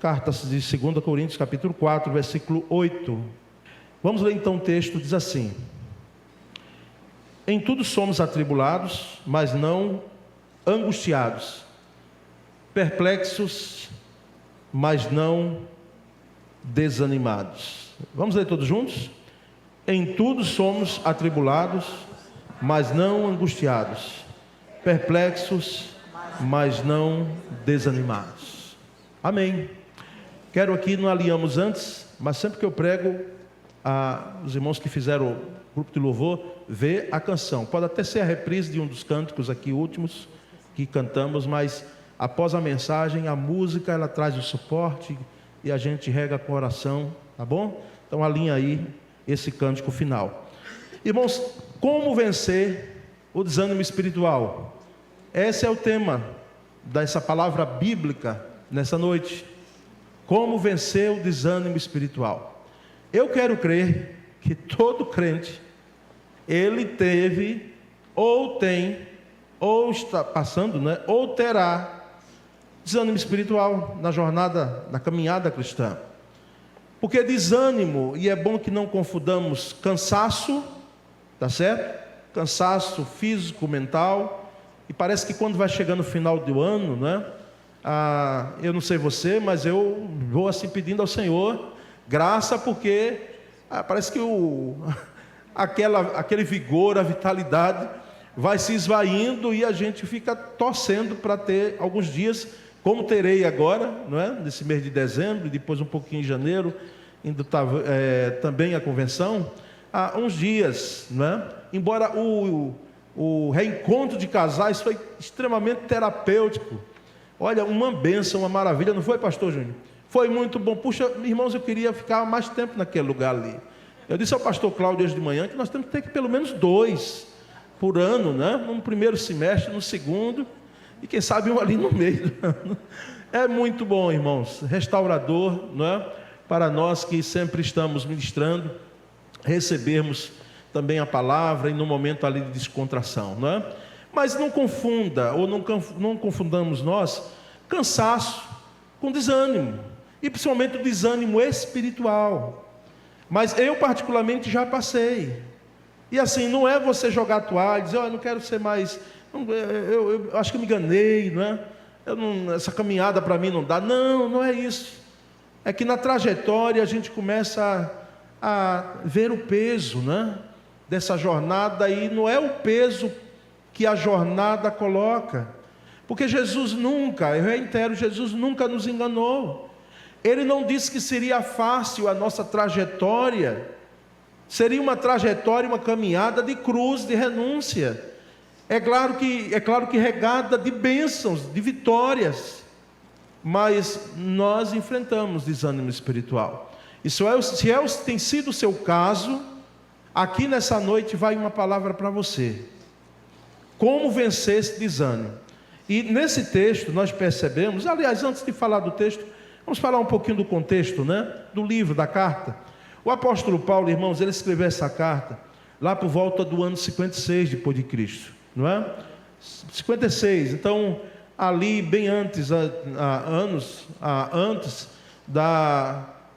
carta de 2 Coríntios, capítulo 4, versículo 8. Vamos ler então o texto, diz assim: em tudo somos atribulados, mas não angustiados, perplexos, mas não desanimados. Vamos ler todos juntos? Em tudo somos atribulados, mas não angustiados, perplexos, mas não desanimados. Amém. Quero aqui, não alinhamos antes, mas sempre que eu prego, os irmãos que fizeram o grupo de louvor, vê a canção. Pode até ser a reprise de um dos cânticos aqui últimos que cantamos, mas após a mensagem, a música, ela traz o suporte e a gente rega com oração, tá bom? Então alinha aí esse cântico final. Irmãos, como vencer o desânimo espiritual? Esse é o tema dessa palavra bíblica nessa noite. Como vencer o desânimo espiritual? Eu quero crer que todo crente, ele teve, ou tem, ou está passando, né, ou terá desânimo espiritual na jornada, na caminhada cristã. Porque desânimo, e é bom que não confundamos cansaço, tá certo? Cansaço físico, mental, e parece que quando vai chegando o final do ano, né? Eu não sei você, mas eu vou assim pedindo ao Senhor graça, porque parece que aquele vigor, a vitalidade vai se esvaindo e a gente fica torcendo para ter alguns dias, como terei agora, não é? Nesse mês de dezembro, depois um pouquinho em janeiro, indo também a convenção, há uns dias, não é? Embora o reencontro de casais foi extremamente terapêutico. Olha, uma bênção, uma maravilha, não foi, pastor Júnior? Foi muito bom. Puxa, irmãos, eu queria ficar mais tempo naquele lugar ali. Eu disse ao pastor Cláudio hoje de manhã que nós temos que ter pelo menos 2 por ano, né? No primeiro semestre, no segundo, e quem sabe um ali no meio do ano. É muito bom, irmãos, restaurador, não é? Para nós que sempre estamos ministrando, recebermos também a palavra e no momento ali de descontração, não é? Mas não confunda, ou não confundamos nós, cansaço com desânimo, e principalmente o desânimo espiritual. Mas eu particularmente já passei, e assim, não é você jogar a toalha, dizer, eu não quero ser mais, eu acho que me enganei, não é? Essa caminhada para mim não dá. Não, não é isso. É que na trajetória a gente começa a ver o peso, né, dessa jornada, e não é o peso que a jornada coloca, porque Jesus nunca, eu reitero, Jesus nunca nos enganou. Ele não disse que seria fácil a nossa trajetória, seria uma trajetória, uma caminhada de cruz, de renúncia, é claro que regada de bênçãos, de vitórias, mas nós enfrentamos desânimo espiritual. Se tem sido o seu caso, aqui nessa noite vai uma palavra para você. Como vencer esse desânimo? E nesse texto nós percebemos, aliás, antes de falar do texto, vamos falar um pouquinho do contexto, né? Do livro, da carta. O apóstolo Paulo, irmãos, ele escreveu essa carta lá por volta do ano 56 depois de Cristo, não é? 56, então ali bem antes, antes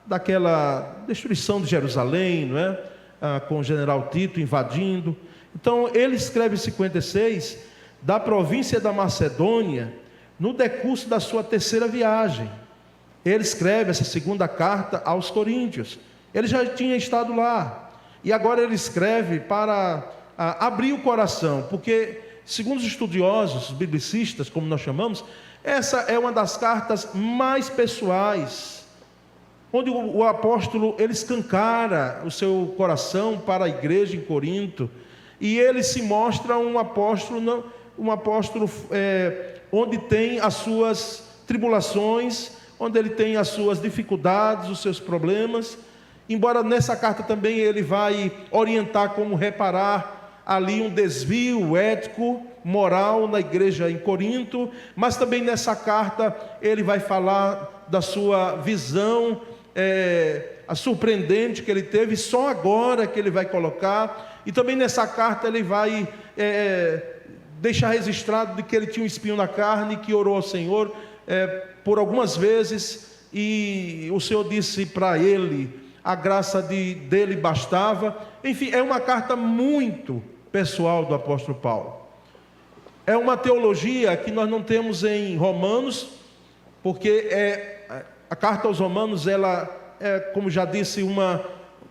daquela destruição de Jerusalém, não é? Com o general Tito invadindo. Então ele escreve 56 da província da Macedônia, no decurso da sua 3ª viagem. Ele escreve essa 2ª carta aos Coríntios. Ele já tinha estado lá, e agora ele escreve para abrir o coração, porque segundo os estudiosos, os biblicistas, como nós chamamos, essa é uma das cartas mais pessoais, onde o apóstolo, ele escancara o seu coração para a igreja em Corinto, e ele se mostra um apóstolo onde tem as suas tribulações, onde ele tem as suas dificuldades, os seus problemas, embora nessa carta também ele vai orientar como reparar ali um desvio ético, moral na igreja em Corinto, mas também nessa carta ele vai falar da sua visão, a surpreendente que ele teve, só agora que ele vai colocar. E também nessa carta ele vai deixar registrado de que ele tinha um espinho na carne, que orou ao Senhor por algumas vezes, e o Senhor disse para ele, a graça dele bastava. Enfim, é uma carta muito pessoal do apóstolo Paulo. É uma teologia que nós não temos em Romanos, porque a carta aos Romanos, ela é, como já disse,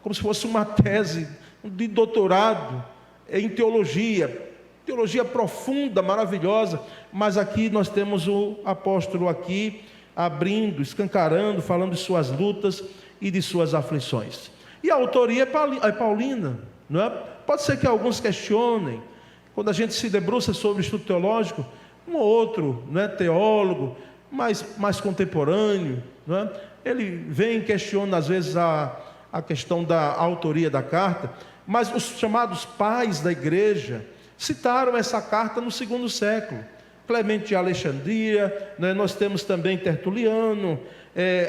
como se fosse uma tese de doutorado em teologia profunda, maravilhosa, mas aqui nós temos o apóstolo aqui, abrindo, escancarando, falando de suas lutas e de suas aflições. E a autoria é paulina, não é? Pode ser que alguns questionem, quando a gente se debruça sobre o estudo teológico, um ou outro, não é, teólogo, mais contemporâneo, não é? Ele vem e questiona às vezes a questão da autoria da carta, mas os chamados pais da igreja citaram essa carta no segundo século. Clemente de Alexandria, né? Nós temos também Tertuliano,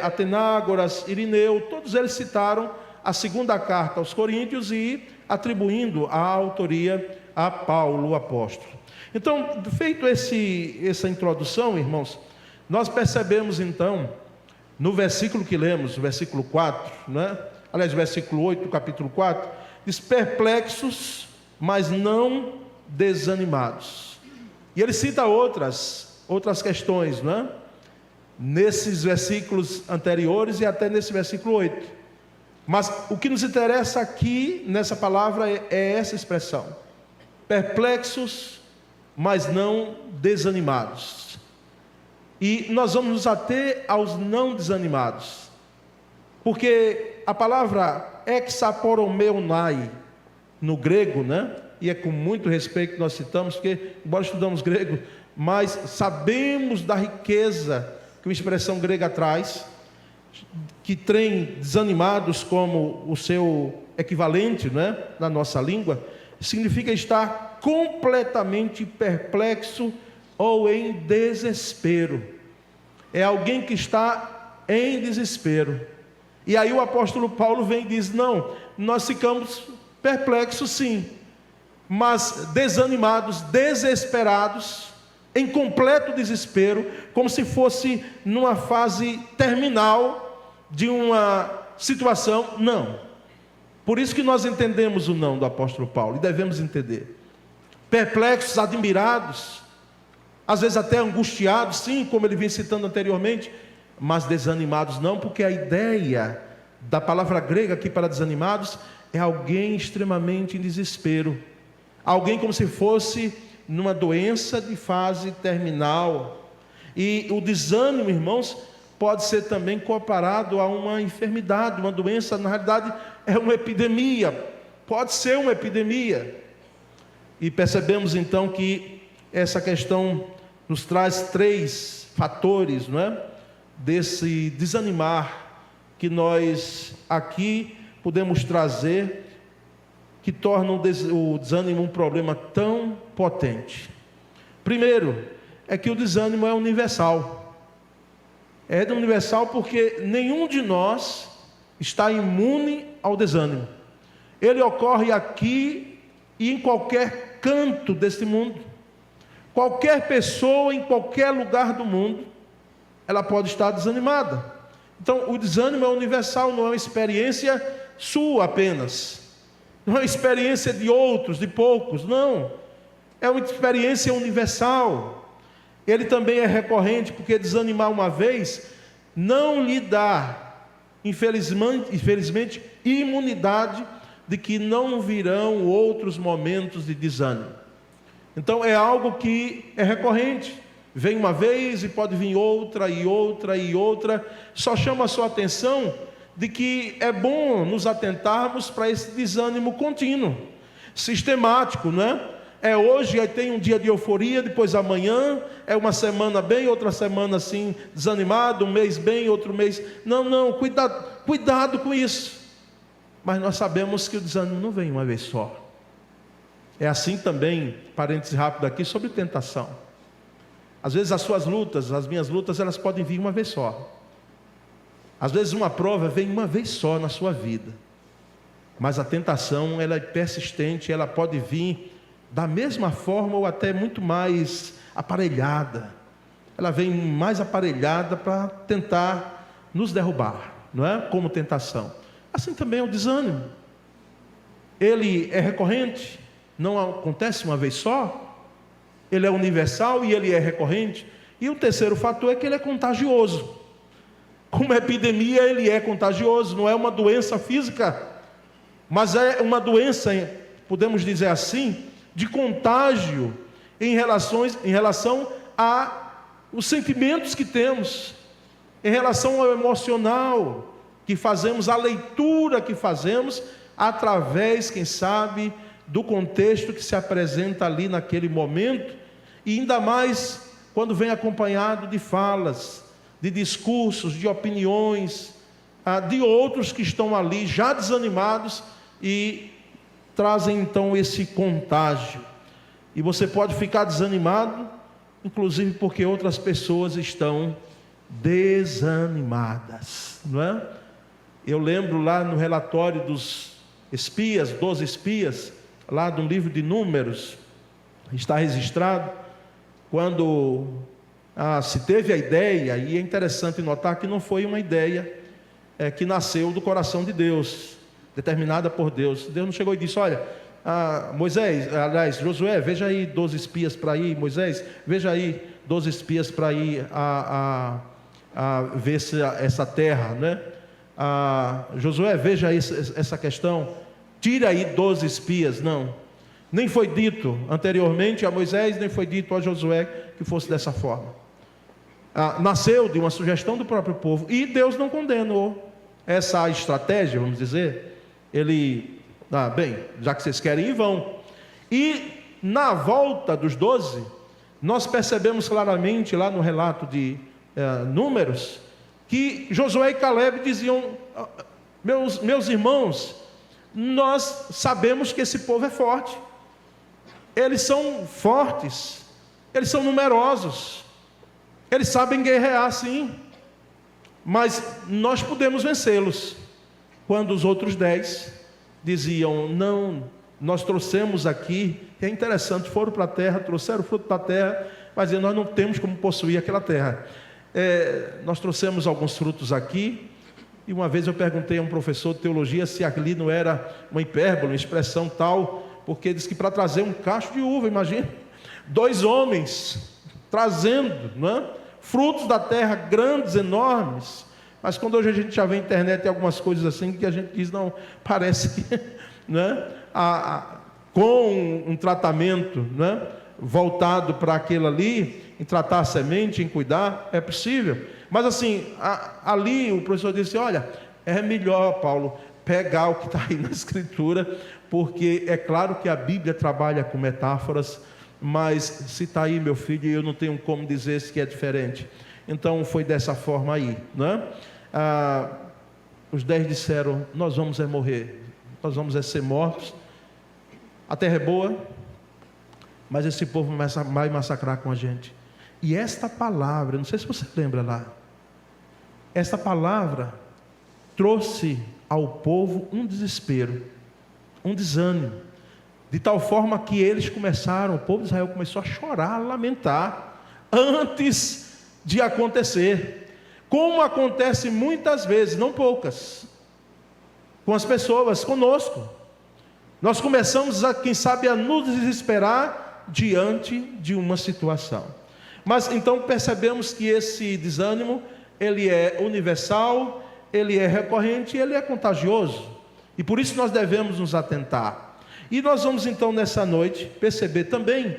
Atenágoras, Irineu, todos eles citaram a segunda carta aos Coríntios e atribuindo a autoria a Paulo, o apóstolo. Então, feito essa introdução, irmãos, nós percebemos então, no versículo que lemos, o versículo 4, né? Aliás, versículo 8 do capítulo 4, diz: perplexos, mas não desanimados. E ele cita outras questões, não é? Nesses versículos anteriores e até nesse versículo 8. Mas o que nos interessa aqui, nessa palavra, é essa expressão: perplexos, mas não desanimados. E nós vamos nos ater aos não desanimados, porque a palavra exaporomeunai, no grego, né? E é com muito respeito que nós citamos, porque, embora estudamos grego, mas sabemos da riqueza que uma expressão grega traz, que tem desanimados como o seu equivalente, né, na nossa língua, significa estar completamente perplexo ou em desespero. É alguém que está em desespero. E aí o apóstolo Paulo vem e diz: não, nós ficamos perplexos sim, mas desanimados, desesperados, em completo desespero, como se fosse numa fase terminal de uma situação. Não. Por isso que nós entendemos o não do apóstolo Paulo, e devemos entender. Perplexos, admirados, às vezes até angustiados, sim, como ele vinha citando anteriormente, mas desanimados não, porque a ideia da palavra grega aqui para desanimados é alguém extremamente em desespero, alguém como se fosse numa doença de fase terminal. E o desânimo, irmãos, pode ser também comparado a uma enfermidade, uma doença. Na realidade é uma epidemia, pode ser uma epidemia. E percebemos então que essa questão nos traz 3 fatores, não é? Desse desanimar que nós aqui podemos trazer, que torna o desânimo um problema tão potente. Primeiro, é que o desânimo é universal. É universal porque nenhum de nós está imune ao desânimo. Ele ocorre aqui e em qualquer canto deste mundo. Qualquer pessoa, em qualquer lugar do mundo, ela pode estar desanimada. Então, o desânimo é universal, não é uma experiência sua apenas. Não é uma experiência de outros, de poucos, não. É uma experiência universal. Ele também é recorrente, porque desanimar uma vez não lhe dá, infelizmente, imunidade de que não virão outros momentos de desânimo. Então é algo que é recorrente. Vem uma vez e pode vir outra e outra e outra. Só chama a sua atenção de que é bom nos atentarmos para esse desânimo contínuo, sistemático, não é? É hoje, aí tem um dia de euforia, depois amanhã é uma semana bem, outra semana assim desanimado, um mês bem, outro mês. Não, cuidado com isso. Mas nós sabemos que o desânimo não vem uma vez só. É assim também, parênteses rápido aqui, sobre tentação. Às vezes as suas lutas, as minhas lutas, elas podem vir uma vez só. Às vezes uma prova vem uma vez só na sua vida. Mas a tentação, ela é persistente, ela pode vir da mesma forma ou até muito mais aparelhada. Ela vem mais aparelhada para tentar nos derrubar, não é? Como tentação. Assim também é o desânimo. Ele é recorrente, não acontece uma vez só, ele é universal e ele é recorrente. E o terceiro fator é que ele é contagioso. Como epidemia, ele é contagioso, não é uma doença física, mas é uma doença, podemos dizer assim, de contágio em relação a os sentimentos que temos, em relação ao emocional que fazemos, a leitura que fazemos, através, quem sabe, do contexto que se apresenta ali naquele momento, e ainda mais quando vem acompanhado de falas, de discursos, de opiniões, de outros que estão ali já desanimados e trazem então esse contágio. E você pode ficar desanimado, inclusive porque outras pessoas estão desanimadas, não é? Eu lembro lá no relatório dos espias, 12 espias, lá do livro de Números, está registrado, quando se teve a ideia, e é interessante notar que não foi uma ideia que nasceu do coração de Deus, determinada por Deus. Deus não chegou e disse: olha, Moisés, aliás, Josué, veja aí 12 espias para ir, Moisés, veja aí 12 espias para ir a ver essa terra, né? Josué, veja aí essa questão, tira aí 12 espias. Não, nem foi dito anteriormente a Moisés, nem foi dito a Josué que fosse dessa forma. Nasceu de uma sugestão do próprio povo, e Deus não condenou essa estratégia, vamos dizer. Ele, bem, já que vocês querem ir, vão. E na volta dos 12, nós percebemos claramente lá no relato de Números, que Josué e Caleb diziam: meus irmãos, nós sabemos que esse povo é forte, eles são fortes, eles são numerosos, eles sabem guerrear sim, mas nós podemos vencê-los. Quando os outros 10 diziam: não, nós trouxemos aqui, é interessante, foram para a terra, trouxeram o fruto da terra, mas nós não temos como possuir aquela terra. Nós trouxemos alguns frutos aqui, e uma vez eu perguntei a um professor de teologia se ali não era uma hipérbole, uma expressão tal, porque diz que para trazer um cacho de uva, imagina, 2 homens trazendo, não é? Frutos da terra grandes, enormes. Mas quando hoje a gente já vê na internet e algumas coisas assim, que a gente diz: não, parece que, né, com um tratamento, né, voltado para aquilo ali, em tratar a semente, em cuidar, é possível. Mas assim, ali o professor disse: olha, é melhor, Paulo, pegar o que está aí na Escritura, porque é claro que a Bíblia trabalha com metáforas, mas se está aí, meu filho, eu não tenho como dizer se é diferente. Então foi dessa forma aí, né? Os 10 disseram: nós vamos morrer, nós vamos ser mortos, a terra é boa, mas esse povo vai massacrar com a gente. E esta palavra, não sei se você lembra lá, esta palavra trouxe ao povo um desespero, um desânimo, de tal forma que eles começaram, o povo de Israel começou a chorar, a lamentar, antes de acontecer, como acontece muitas vezes, não poucas, com as pessoas, conosco. Nós começamos, quem sabe, a nos desesperar diante de uma situação. Mas então percebemos que esse desânimo, ele é universal, ele é recorrente, ele é contagioso, e por isso nós devemos nos atentar. E nós vamos então nessa noite perceber também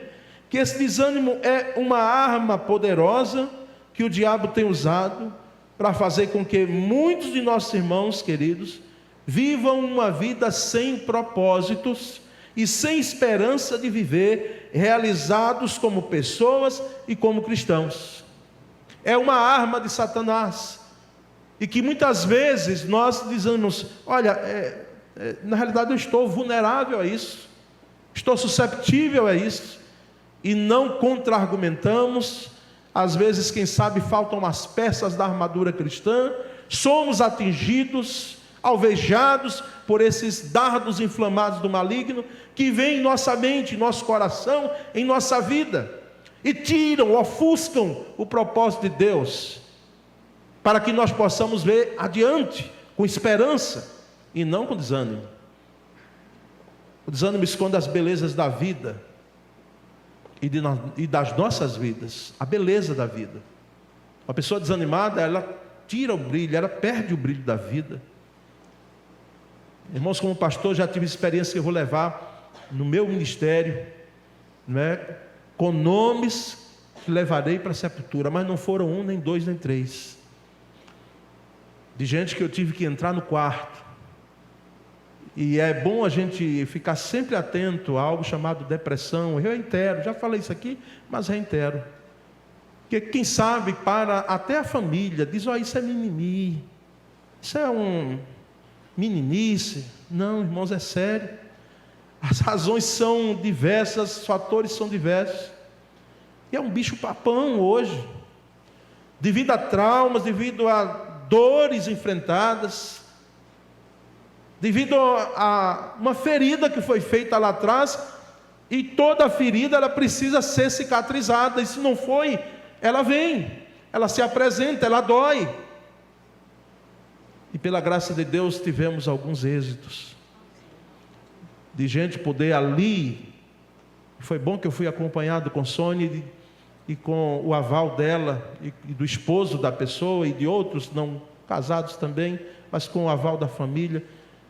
que esse desânimo é uma arma poderosa que o diabo tem usado para fazer com que muitos de nossos irmãos queridos vivam uma vida sem propósitos e sem esperança de viver realizados como pessoas e como cristãos. É uma arma de Satanás, e que muitas vezes nós dizemos: olha, na realidade eu estou vulnerável a isso, estou susceptível a isso, e não contra-argumentamos. Às vezes, quem sabe, faltam as peças da armadura cristã, somos atingidos, alvejados por esses dardos inflamados do maligno, que vêm em nossa mente, em nosso coração, em nossa vida, e tiram, ofuscam o propósito de Deus. para que nós possamos ver adiante, com esperança, e não com desânimo. O desânimo esconde as belezas da vida, e das nossas vidas, a beleza da vida. Uma pessoa desanimada, ela tira o brilho, ela perde o brilho da vida. Irmãos, como pastor, já tive experiência que eu vou levar no meu ministério, né, com nomes que levarei para a sepultura, mas não foram um, nem dois, nem três. De gente que eu tive que entrar no quarto. E é bom a gente ficar sempre atento a algo chamado depressão. Eu reitero, já falei isso aqui, mas reitero. Porque quem sabe para até a família, diz, isso é mimimi, isso é um meninice. Não, irmãos, é sério. As razões são diversas, os fatores são diversos. E é um bicho papão hoje, devido a traumas, devido a dores enfrentadas, devido a uma ferida que foi feita lá atrás, e toda ferida ela precisa ser cicatrizada, e se não foi, ela vem, ela se apresenta, ela dói. E pela graça de Deus tivemos alguns êxitos, de gente poder ali. Foi bom que eu fui acompanhado com Sônia e com o aval dela e do esposo da pessoa e de outros não casados também, mas com o aval da família.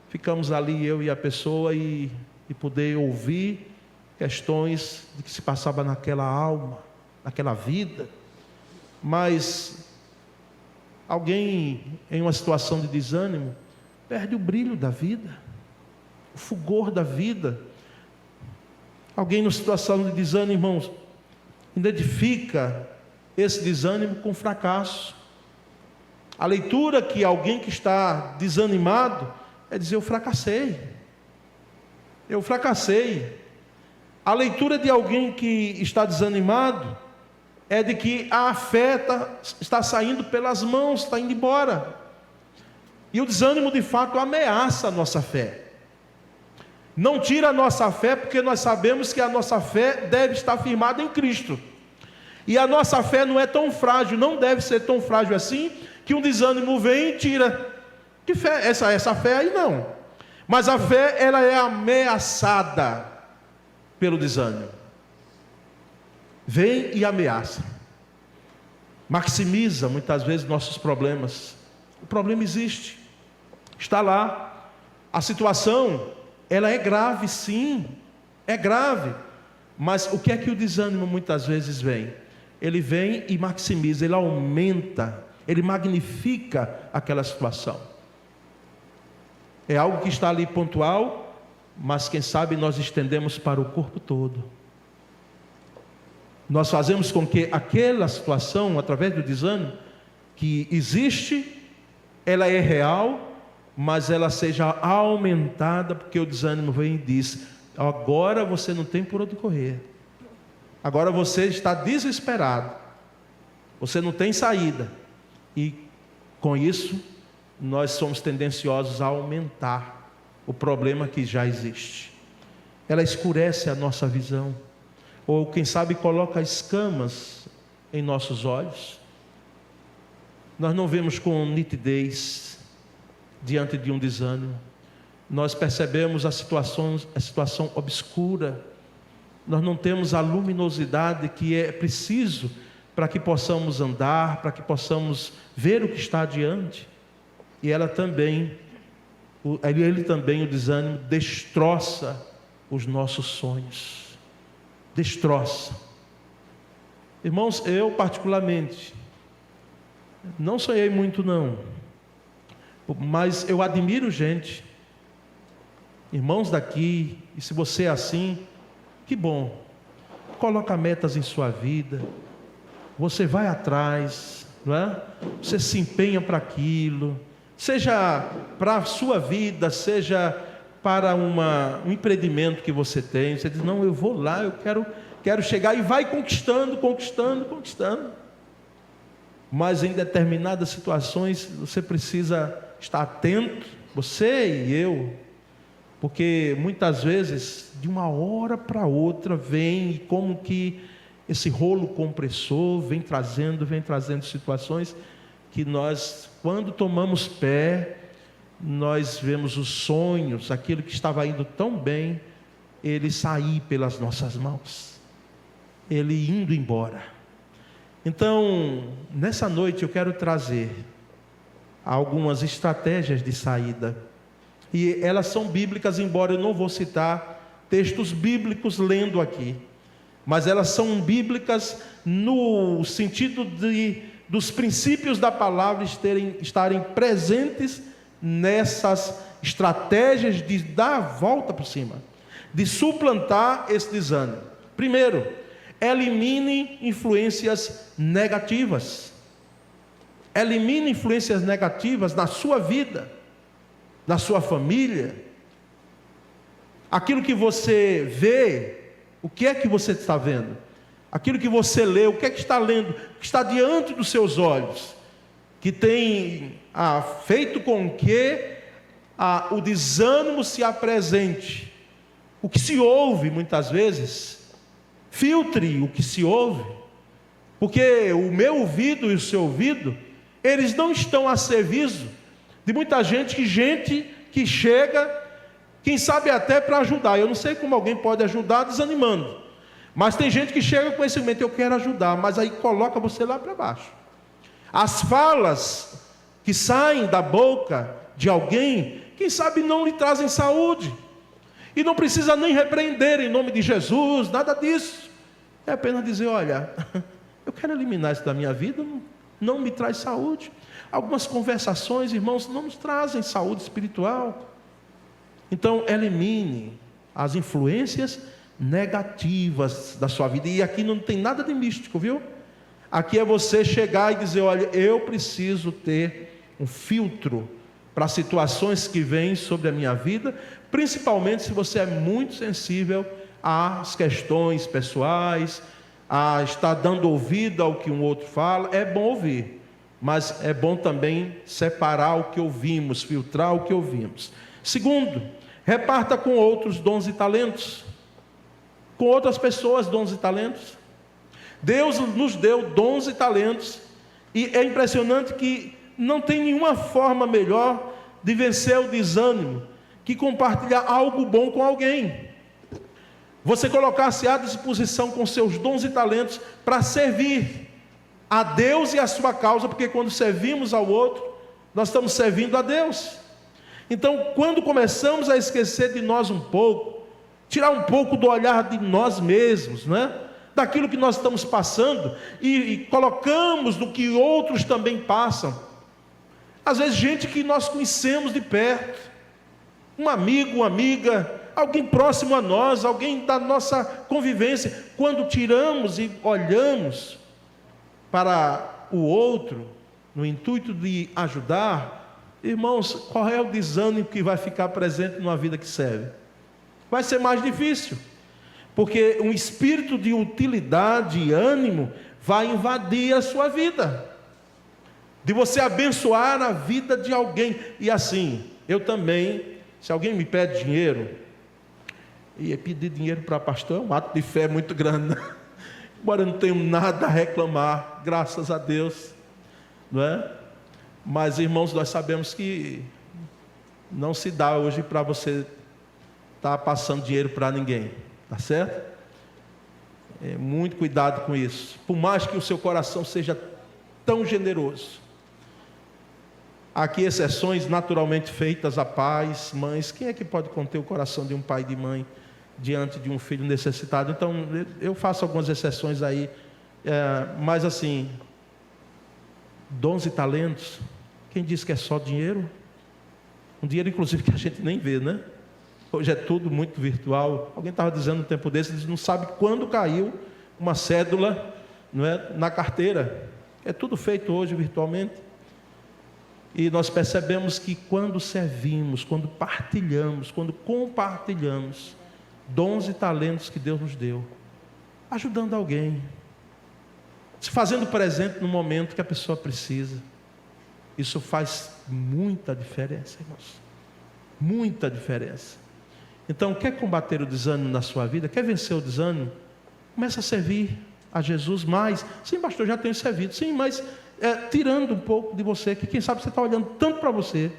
Ficamos ali, eu e a pessoa, e poder ouvir questões de que se passava naquela alma, naquela vida. Mas alguém em uma situação de desânimo perde o brilho da vida, o fulgor da vida. Alguém numa situação de desânimo, irmãos, identifica esse desânimo com fracasso. A leitura que alguém que está desanimado é dizer: eu fracassei. Eu fracassei. A leitura de alguém que está desanimado é de que a fé está saindo pelas mãos, está indo embora. E o desânimo de fato ameaça a nossa fé. Não tira a nossa fé, porque nós sabemos que a nossa fé deve estar firmada em Cristo. E a nossa fé não é tão frágil, não deve ser tão frágil assim, que um desânimo vem e tira. Que fé? Essa fé aí não. Mas a fé, ela é ameaçada pelo desânimo. Vem e ameaça. Maximiza muitas vezes nossos problemas. O problema existe, está lá. A situação, ela é grave, sim, é grave. Mas o que é que o desânimo muitas vezes vem? Ele vem e maximiza, ele aumenta, ele magnifica aquela situação. É algo que está ali pontual, mas quem sabe nós estendemos para o corpo todo. Nós fazemos com que aquela situação, através do desânimo, que existe, ela é real, mas ela seja aumentada, porque o desânimo vem e diz: agora você não tem por onde correr, agora você está desesperado, você não tem saída. E com isso nós somos tendenciosos a aumentar o problema que já existe. Ela escurece a nossa visão, ou quem sabe coloca escamas em nossos olhos. Nós não vemos com nitidez diante de um desânimo. Nós percebemos a situação obscura. Nós não temos a luminosidade que é preciso para que possamos andar, para que possamos ver o que está adiante. E ele também, o desânimo, destroça os nossos sonhos. Destroça. Irmãos, eu particularmente não sonhei muito não, mas eu admiro gente, irmãos daqui, e se você é assim, que bom. Coloca metas em sua vida, você vai atrás, não é? Você se empenha para aquilo, seja para a sua vida, seja para um empreendimento que você tem. Você diz: não, eu vou lá, eu quero chegar, e vai conquistando. Mas em determinadas situações você precisa estar atento, você e eu, porque muitas vezes de uma hora para outra vem, e como que esse rolo compressor vem trazendo situações que nós, quando tomamos pé, nós vemos os sonhos, aquilo que estava indo tão bem, ele sair pelas nossas mãos, ele indo embora. Então, nessa noite eu quero trazer algumas estratégias de saída, e elas são bíblicas, embora eu não vou citar textos bíblicos lendo aqui, mas elas são bíblicas no sentido dos princípios da palavra estarem presentes nessas estratégias de dar a volta por cima, de suplantar esse desânimo. Primeiro, elimine influências negativas. Elimine influências negativas na sua vida, na sua família. Aquilo que você vê, o que é que você está vendo? Aquilo que você lê, o que é que está lendo? O que está diante dos seus olhos? Que tem feito com que o desânimo se apresente. O que se ouve muitas vezes, filtre o que se ouve, porque o meu ouvido e o seu ouvido, eles não estão a serviço de muita gente que chega, quem sabe até para ajudar. Eu não sei como alguém pode ajudar desanimando, mas tem gente que chega com esse momento, eu quero ajudar, mas aí coloca você lá para baixo. As falas que saem da boca de alguém, quem sabe não lhe trazem saúde, e não precisa nem repreender em nome de Jesus, nada disso, é apenas dizer, olha, eu quero eliminar isso da minha vida, não me traz saúde. Algumas conversações, irmãos, não nos trazem saúde espiritual. Então elimine as influências negativas da sua vida, e aqui não tem nada de místico, viu? Aqui é você chegar e dizer, olha, eu preciso ter um filtro para situações que vêm sobre a minha vida, principalmente se você é muito sensível às questões pessoais, a estar dando ouvido ao que um outro fala. É bom ouvir, mas é bom também separar o que ouvimos, filtrar o que ouvimos. Segundo, reparta com outros dons e talentos, com outras pessoas dons e talentos. Deus nos deu dons e talentos, e é impressionante que não tem nenhuma forma melhor de vencer o desânimo que compartilhar algo bom com alguém. Você colocar-se à disposição com seus dons e talentos para servir a Deus e a sua causa, porque quando servimos ao outro, nós estamos servindo a Deus. Então, quando começamos a esquecer de nós um pouco, tirar um pouco do olhar de nós mesmos, né? Daquilo que nós estamos passando, e colocamos no que outros também passam, às vezes gente que nós conhecemos de perto, um amigo, uma amiga, alguém próximo a nós, alguém da nossa convivência, quando tiramos e olhamos para o outro, no intuito de ajudar, irmãos, qual é o desânimo que vai ficar presente numa vida que serve? Vai ser mais difícil, porque um espírito de utilidade e ânimo vai invadir a sua vida, de você abençoar a vida de alguém. E assim, eu também, se alguém me pede dinheiro, e pedir dinheiro para pastor é um ato de fé muito grande, né? Embora eu não tenha nada a reclamar, graças a Deus, não é? Mas, irmãos, nós sabemos que não se dá hoje para você estar passando dinheiro para ninguém, tá certo? Muito cuidado com isso. Por mais que o seu coração seja tão generoso, há aqui exceções naturalmente feitas a pais, mães. Quem é que pode conter o coração de um pai e de mãe diante de um filho necessitado? Então, eu faço algumas exceções aí, mas assim, dons e talentos, quem diz que é só dinheiro? Um dinheiro, inclusive, que a gente nem vê, né? Hoje é tudo muito virtual. Alguém estava dizendo no tempo desse, eles não sabem quando caiu uma cédula, não é, na carteira. É tudo feito hoje virtualmente. E nós percebemos que quando servimos, quando partilhamos, quando compartilhamos dons e talentos que Deus nos deu, ajudando alguém, se fazendo presente no momento que a pessoa precisa, isso faz muita diferença, irmãos. Muita diferença. Então, quer combater o desânimo na sua vida? Quer vencer o desânimo? Começa a servir a Jesus mais. Sim, pastor, já tenho servido. Sim, mas tirando um pouco de você, que quem sabe você está olhando tanto para você.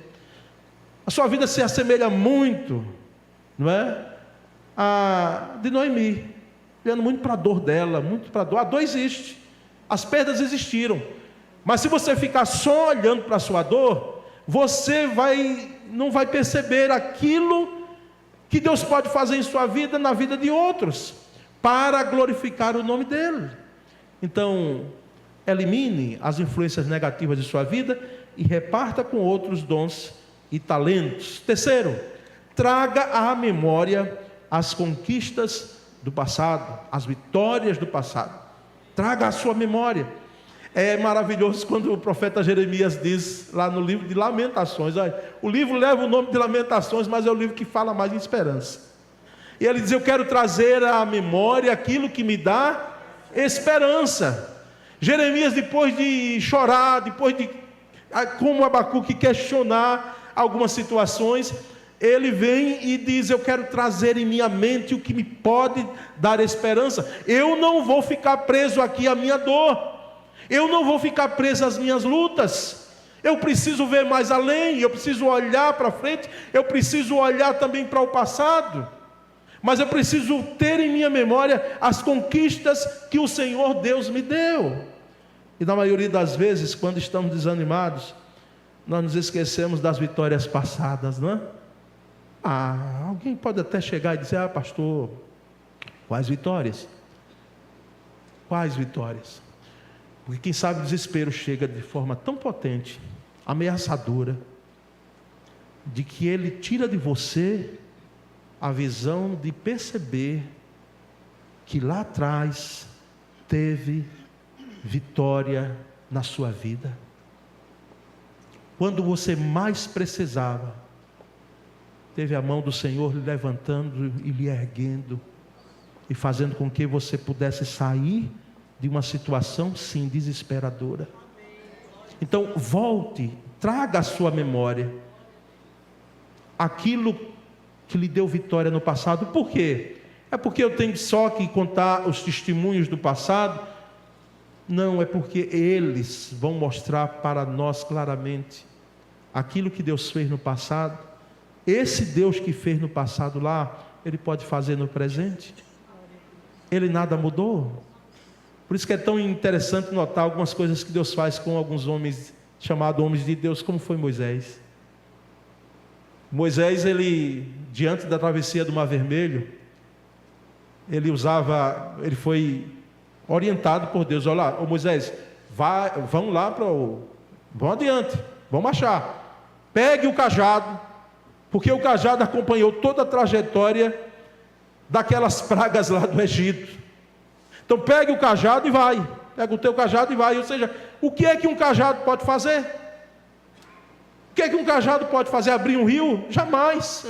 A sua vida se assemelha muito, não é? A de Noemi, olhando muito para a dor dela, muito para a dor. A dor existe, as perdas existiram, mas se você ficar só olhando para a sua dor, você não vai perceber aquilo que Deus pode fazer em sua vida, na vida de outros, para glorificar o nome dEle. Então, elimine as influências negativas de sua vida e reparta com outros dons e talentos. Terceiro, traga à memória as conquistas do passado, as vitórias do passado. Traga à sua memória. É maravilhoso quando o profeta Jeremias diz lá no livro de Lamentações, olha, o livro leva o nome de Lamentações, mas é o livro que fala mais de esperança. E ele diz: eu quero trazer à memória aquilo que me dá esperança. Jeremias, depois de chorar, depois de, como Abacuque, questionar algumas situações, ele vem e diz: eu quero trazer em minha mente o que me pode dar esperança. Eu não vou ficar preso aqui à minha dor, eu não vou ficar preso às minhas lutas. Eu preciso ver mais além, eu preciso olhar para frente, eu preciso olhar também para o passado, mas eu preciso ter em minha memória as conquistas que o Senhor Deus me deu. E na maioria das vezes, quando estamos desanimados, nós nos esquecemos das vitórias passadas, não é? Alguém pode até chegar e dizer: pastor, quais vitórias? Quais vitórias? Porque quem sabe o desespero chega de forma tão potente, ameaçadora, de que ele tira de você a visão de perceber que lá atrás teve vitória na sua vida. Quando você mais precisava, teve a mão do Senhor lhe levantando e lhe erguendo, e fazendo com que você pudesse sair de uma situação, sim, desesperadora. Então, volte, traga à sua memória aquilo que lhe deu vitória no passado. Por quê? É porque eu tenho só que contar os testemunhos do passado? Não, é porque eles vão mostrar para nós claramente aquilo que Deus fez no passado. Esse Deus que fez no passado lá, Ele pode fazer no presente. Ele nada mudou. Por isso que é tão interessante notar algumas coisas que Deus faz com alguns homens, chamados homens de Deus, como foi Moisés. Moisés, ele, diante da travessia do Mar Vermelho, ele foi orientado por Deus: olha lá, Moisés, vão lá vão adiante, vão marchar, pegue o cajado, porque o cajado acompanhou toda a trajetória daquelas pragas lá do Egito. Então pegue o cajado e vai, pega o teu cajado e vai. Ou seja, o que é que um cajado pode fazer? O que é que um cajado pode fazer? Abrir um rio? Jamais.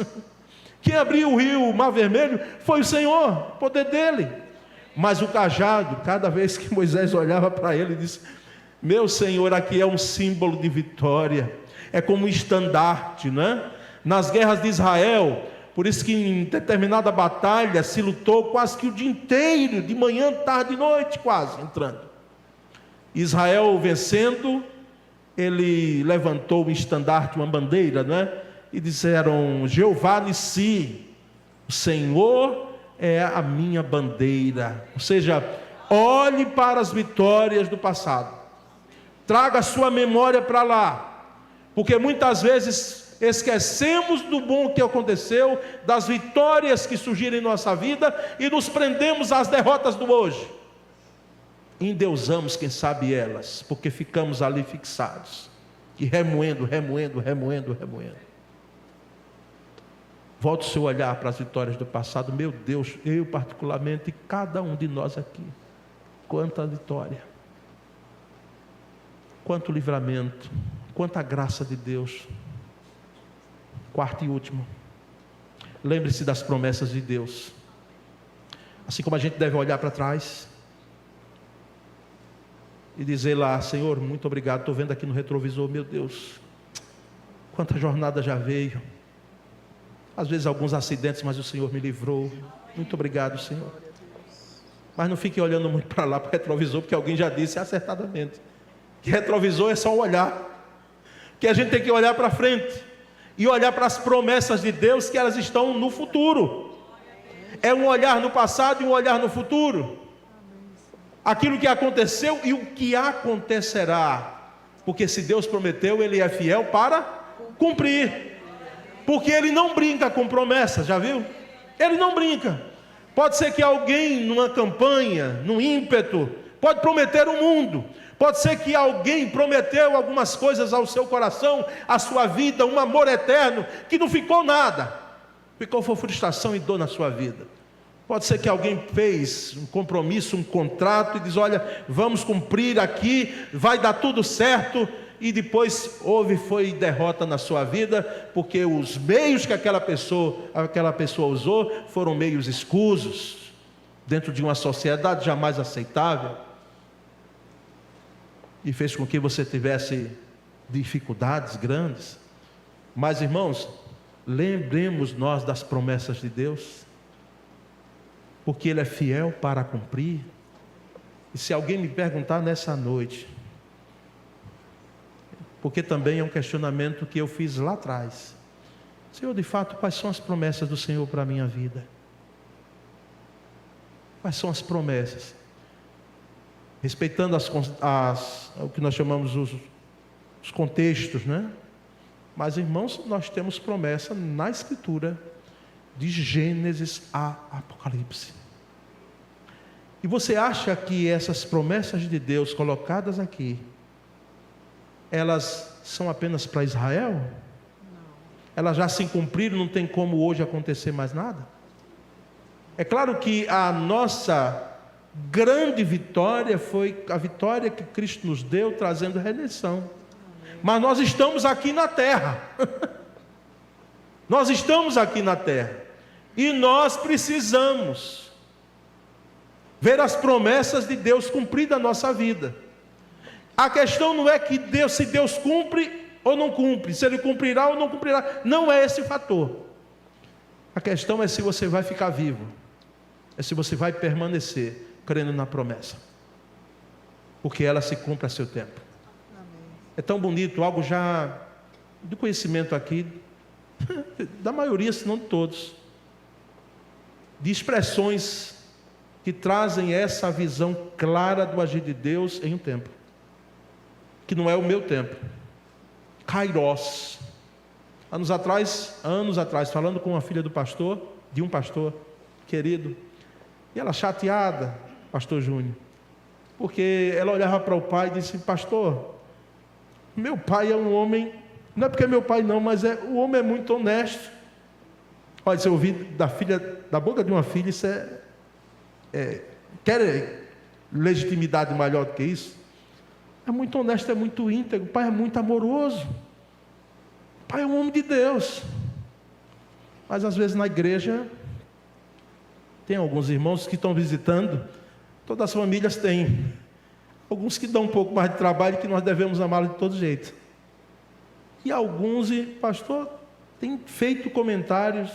Quem abriu o rio, o Mar Vermelho, foi o Senhor, o poder dele. Mas o cajado, cada vez que Moisés olhava para ele, disse: meu Senhor, aqui é um símbolo de vitória, é como um estandarte, né? Nas guerras de Israel, por isso que em determinada batalha se lutou quase que o dia inteiro, de manhã, tarde e noite, quase entrando. Israel vencendo, ele levantou um estandarte, uma bandeira, né? E disseram: Jeová Nissi, o Senhor é a minha bandeira. Ou seja, olhe para as vitórias do passado, traga a sua memória para lá, porque muitas vezes esquecemos do bom que aconteceu, das vitórias que surgiram em nossa vida, e nos prendemos às derrotas do hoje. Endeusamos, quem sabe, elas, porque ficamos ali fixados e remoendo. Volte o seu olhar para as vitórias do passado. Meu Deus, eu particularmente, cada um de nós aqui, quanta vitória, quanto livramento, quanta graça de Deus. Quarto e último, lembre-se das promessas de Deus. Assim como a gente deve olhar para trás e dizer lá: Senhor, muito obrigado, estou vendo aqui no retrovisor, meu Deus, quanta jornada já veio, às vezes alguns acidentes, mas o Senhor me livrou, muito obrigado, Senhor. Mas não fique olhando muito para lá, para o retrovisor, porque alguém já disse acertadamente: Que retrovisor é só o olhar. Que a gente tem que olhar para frente e olhar para as promessas de Deus, que elas estão no futuro. É um olhar no passado e um olhar no futuro. Aquilo que aconteceu e o que acontecerá. Porque se Deus prometeu, Ele é fiel para cumprir. Porque Ele não brinca com promessas, já viu? Ele não brinca. Pode ser que alguém numa campanha, num ímpeto, pode prometer o mundo. Pode ser que alguém prometeu algumas coisas ao seu coração, à sua vida, um amor eterno, que não ficou nada. Ficou frustração e dor na sua vida. Pode ser que alguém fez um compromisso, um contrato e diz, olha, vamos cumprir aqui, vai dar tudo certo. E depois foi derrota na sua vida, porque os meios que aquela pessoa usou foram meios escusos, dentro de uma sociedade jamais aceitável. E fez com que você tivesse dificuldades grandes. Mas, irmãos, lembremos nós das promessas de Deus, porque Ele é fiel para cumprir. E se alguém me perguntar nessa noite, porque também é um questionamento que eu fiz lá atrás, Senhor, de fato, quais são as promessas do Senhor para a minha vida? Quais são as promessas? Respeitando o que nós chamamos os contextos, né? Mas, irmãos, nós temos promessa na Escritura, de Gênesis a Apocalipse. E você acha que essas promessas de Deus colocadas aqui, elas são apenas para Israel? Não. Elas já se cumpriram, não tem como hoje acontecer mais nada? É claro que a nossa grande vitória foi a vitória que Cristo nos deu, trazendo redenção. Mas nós estamos aqui na terra. Nós estamos aqui na terra. E nós precisamos ver as promessas de Deus cumpridas na nossa vida. A questão não é que se Deus cumpre ou não cumpre, se Ele cumprirá ou não cumprirá. Não é esse o fator. A questão é se você vai ficar vivo. É se você vai permanecer crendo na promessa, porque ela se cumpre a seu tempo. É tão bonito, algo já do conhecimento aqui, da maioria, se não de todos, de expressões que trazem essa visão clara do agir de Deus em um tempo, que não é o meu tempo. Kairos. Anos atrás, falando com uma filha do pastor, de um pastor querido, e ela chateada, pastor Júnior, porque ela olhava para o pai e disse, pastor, meu pai é um homem, não é porque é meu pai não, mas o homem é muito honesto. Olha, se eu ouvir da boca de uma filha, isso quer legitimidade maior do que isso? É muito honesto, é muito íntegro, o pai é muito amoroso, o pai é um homem de Deus. Mas às vezes na igreja, tem alguns irmãos que estão visitando, todas as famílias têm, alguns que dão um pouco mais de trabalho, que nós devemos amá-los de todo jeito. E alguns, pastor, tem feito comentários,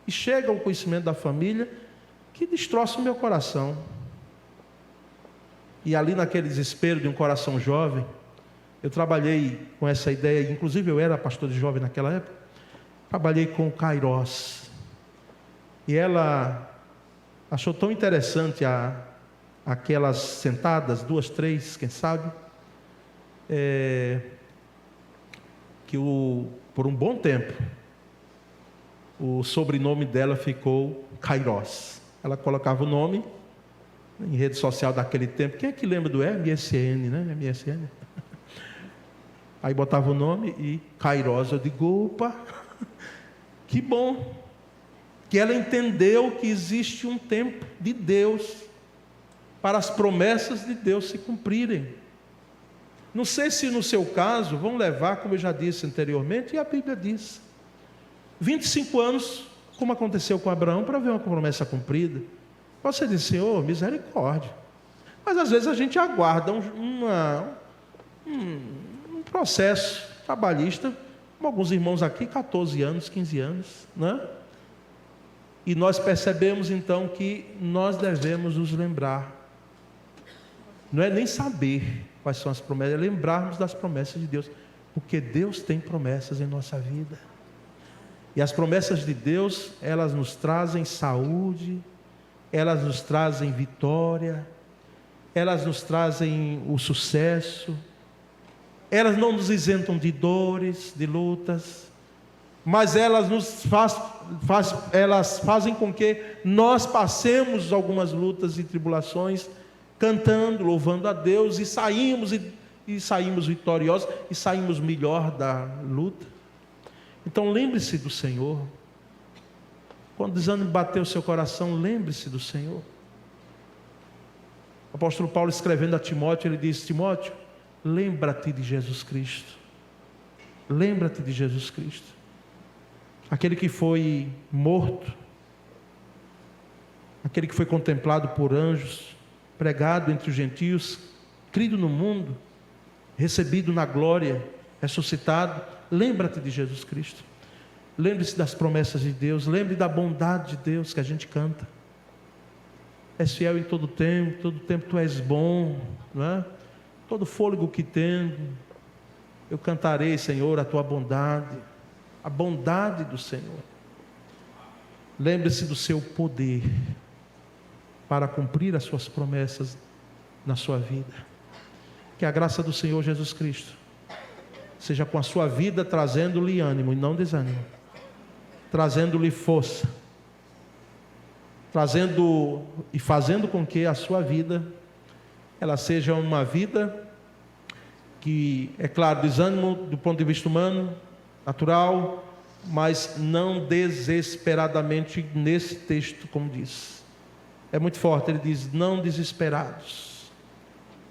e chega ao conhecimento da família, que destroça o meu coração. E ali naquele desespero de um coração jovem, eu trabalhei com essa ideia, inclusive eu era pastor de jovem naquela época, trabalhei com o Kairos. E ela achou tão interessante aquelas sentadas, 2, 3, quem sabe, que por um bom tempo, o sobrenome dela ficou Kairos. Ela colocava o nome em rede social daquele tempo. Quem é que lembra do MSN, né? MSN. Aí botava o nome e Kairos. Eu digo, opa, que bom. Que ela entendeu que existe um tempo de Deus para as promessas de Deus se cumprirem. Não sei se no seu caso vão levar, como eu já disse anteriormente, e a Bíblia diz, 25 anos, como aconteceu com Abraão, para ver uma promessa cumprida. Você diz, Senhor, misericórdia. Mas às vezes a gente aguarda um processo trabalhista, como alguns irmãos aqui, 14 anos, 15 anos, né? E nós percebemos então que nós devemos nos lembrar, não é nem saber, quais são as promessas, é lembrarmos das promessas de Deus, porque Deus tem promessas em nossa vida. E as promessas de Deus, elas nos trazem saúde, elas nos trazem vitória, elas nos trazem o sucesso, elas não nos isentam de dores, de lutas, mas elas elas fazem com que nós passemos algumas lutas e tribulações, cantando, louvando a Deus, e saímos vitoriosos, e saímos melhor da luta. Então lembre-se do Senhor. Quando o desânimo bater o seu coração, lembre-se do Senhor. O apóstolo Paulo, escrevendo a Timóteo, ele diz: Timóteo, lembra-te de Jesus Cristo. Lembra-te de Jesus Cristo, aquele que foi morto, aquele que foi contemplado por anjos, pregado entre os gentios, crido no mundo, recebido na glória, ressuscitado. Lembra-te de Jesus Cristo. Lembre-se das promessas de Deus. Lembre da bondade de Deus que a gente canta. És fiel em todo tempo tu és bom, não é? Todo fôlego que tenho, eu cantarei, Senhor, a tua bondade, a bondade do Senhor. Lembre-se do seu poder para cumprir as suas promessas na sua vida. Que a graça do Senhor Jesus Cristo seja com a sua vida, trazendo-lhe ânimo e não desânimo, trazendo-lhe força, trazendo e fazendo com que a sua vida, ela seja uma vida que, é claro, desânimo do ponto de vista humano, natural, mas não desesperadamente, nesse texto, como diz. É muito forte, ele diz: não desesperados.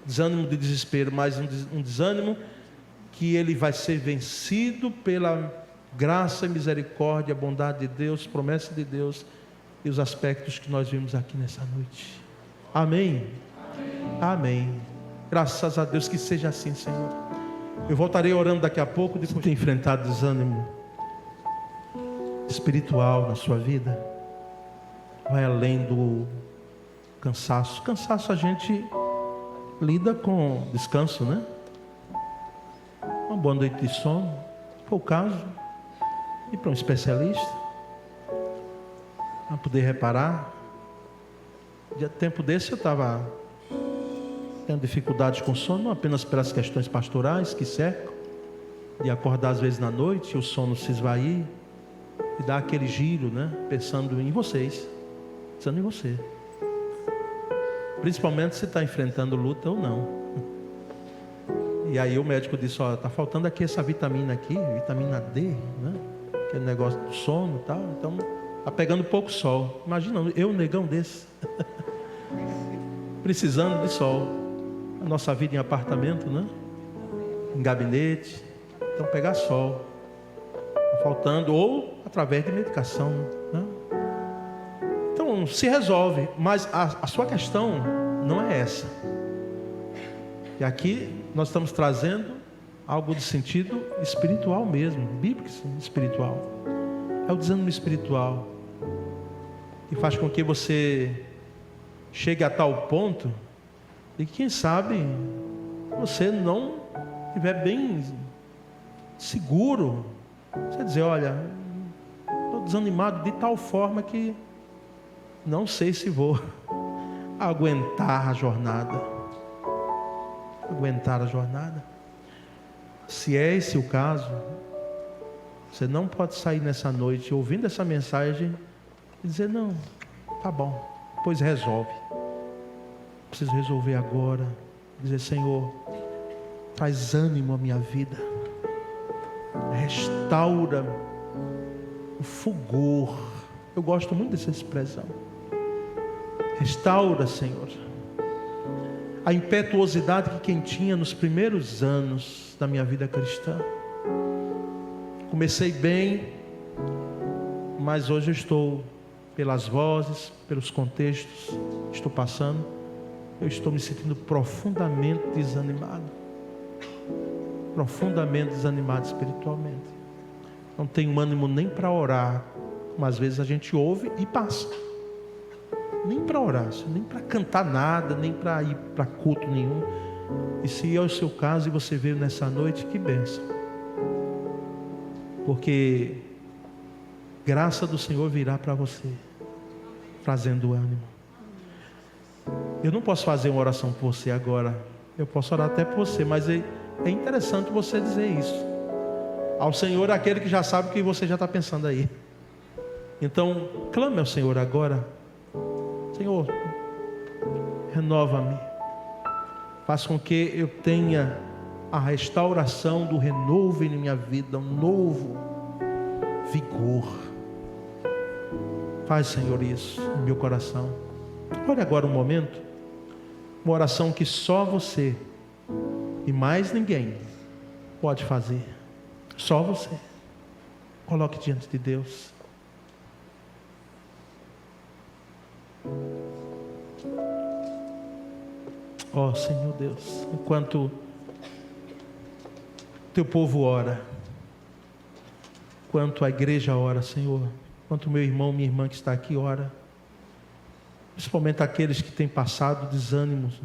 Desânimo de desespero, mas um desânimo que ele vai ser vencido pela graça e misericórdia, a bondade de Deus, promessa de Deus e os aspectos que nós vimos aqui nessa noite. Amém? Amém. Amém. Graças a Deus, que seja assim, Senhor. Eu voltarei orando daqui a pouco, depois de ter enfrentado desânimo espiritual na sua vida. Vai além do cansaço. Cansaço a gente lida com descanso, né? Uma boa noite de sono, se for o caso, ir para um especialista, para poder reparar. De tempo desse eu estava tendo dificuldades com sono, não apenas pelas questões pastorais que cercam, de acordar às vezes na noite e o sono se esvair, e dar aquele giro, né? Pensando em vocês, pensando em você. Principalmente se está enfrentando luta ou não. E aí o médico disse: ó, está faltando aqui essa vitamina aqui, vitamina D, né? Aquele negócio do sono e tal. Então, está pegando pouco sol. Imagina, eu, negão desse, precisando de sol. A nossa vida em apartamento, né? Em gabinete. Então, pegar sol. Está faltando, ou através de medicação, né? Então, se resolve. Mas a sua questão não é essa. E aqui nós estamos trazendo algo de sentido espiritual mesmo, bíblico espiritual. É o desânimo espiritual que faz com que você chegue a tal ponto de que, quem sabe, você não estiver bem seguro. Você dizer: olha, estou desanimado de tal forma que não sei se vou aguentar a jornada. Aguentar a jornada. Se é esse o caso, você não pode sair nessa noite ouvindo essa mensagem e dizer: não, tá bom, pois resolve. Preciso resolver agora. Dizer: Senhor, traz ânimo à minha vida, restaura o fulgor. Eu gosto muito dessa expressão. Restaura, Senhor, a impetuosidade que quem tinha nos primeiros anos da minha vida cristã. Comecei bem, mas hoje eu estou, pelas vozes, pelos contextos que estou passando, eu estou me sentindo profundamente desanimado. Profundamente desanimado espiritualmente. Não tenho ânimo nem para orar, como às vezes a gente ouve e passa. Nem para orar, nem para cantar nada, nem para ir para culto nenhum. E se é o seu caso e você veio nessa noite, que bênção. Porque graça do Senhor virá para você, trazendo ânimo. Eu não posso fazer uma oração por você agora. Eu posso orar até por você, mas é interessante você dizer isso ao Senhor, aquele que já sabe o que você já está pensando aí. Então, clame ao Senhor agora. Senhor, renova-me. Faz com que eu tenha a restauração do renovo em minha vida, um novo vigor. Faz, Senhor, isso no meu coração. Olha agora um momento, uma oração que só você e mais ninguém pode fazer. Só você. Coloque diante de Deus. Ó Senhor Deus, enquanto teu povo ora, enquanto a igreja ora, Senhor, enquanto meu irmão, minha irmã que está aqui ora, principalmente aqueles que têm passado desânimos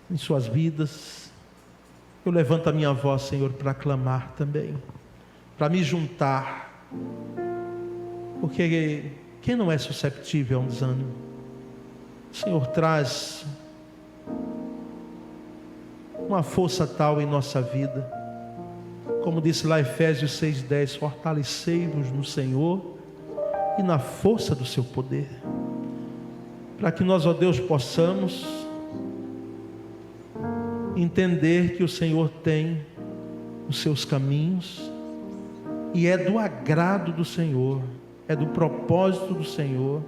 em suas vidas, eu levanto a minha voz, Senhor, para clamar também, para me juntar, porque quem não é susceptível a um desânimo? O Senhor traz uma força tal em nossa vida, como disse lá Efésios 6:10, fortalecei-vos no Senhor e na força do seu poder, para que nós, ó Deus, possamos entender que o Senhor tem os seus caminhos, e é do agrado do Senhor, é do propósito do Senhor,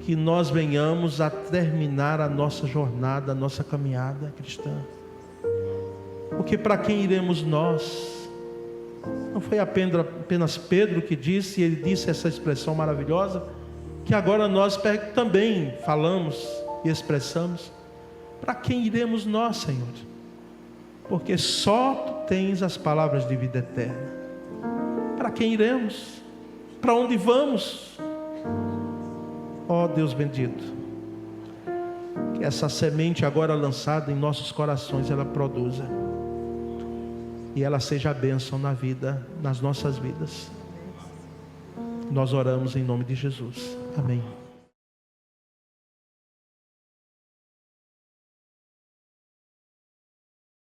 que nós venhamos a terminar a nossa jornada, a nossa caminhada cristã. Porque para quem iremos nós? Não foi apenas Pedro que disse, e ele disse essa expressão maravilhosa, que agora nós também falamos e expressamos. Para quem iremos nós, Senhor? Porque só Tu tens as palavras de vida eterna. Para quem iremos? Para onde vamos? Ó Deus bendito, que essa semente agora lançada em nossos corações, ela produza, e ela seja a bênção na vida, nas nossas vidas. Nós oramos em nome de Jesus. Amém.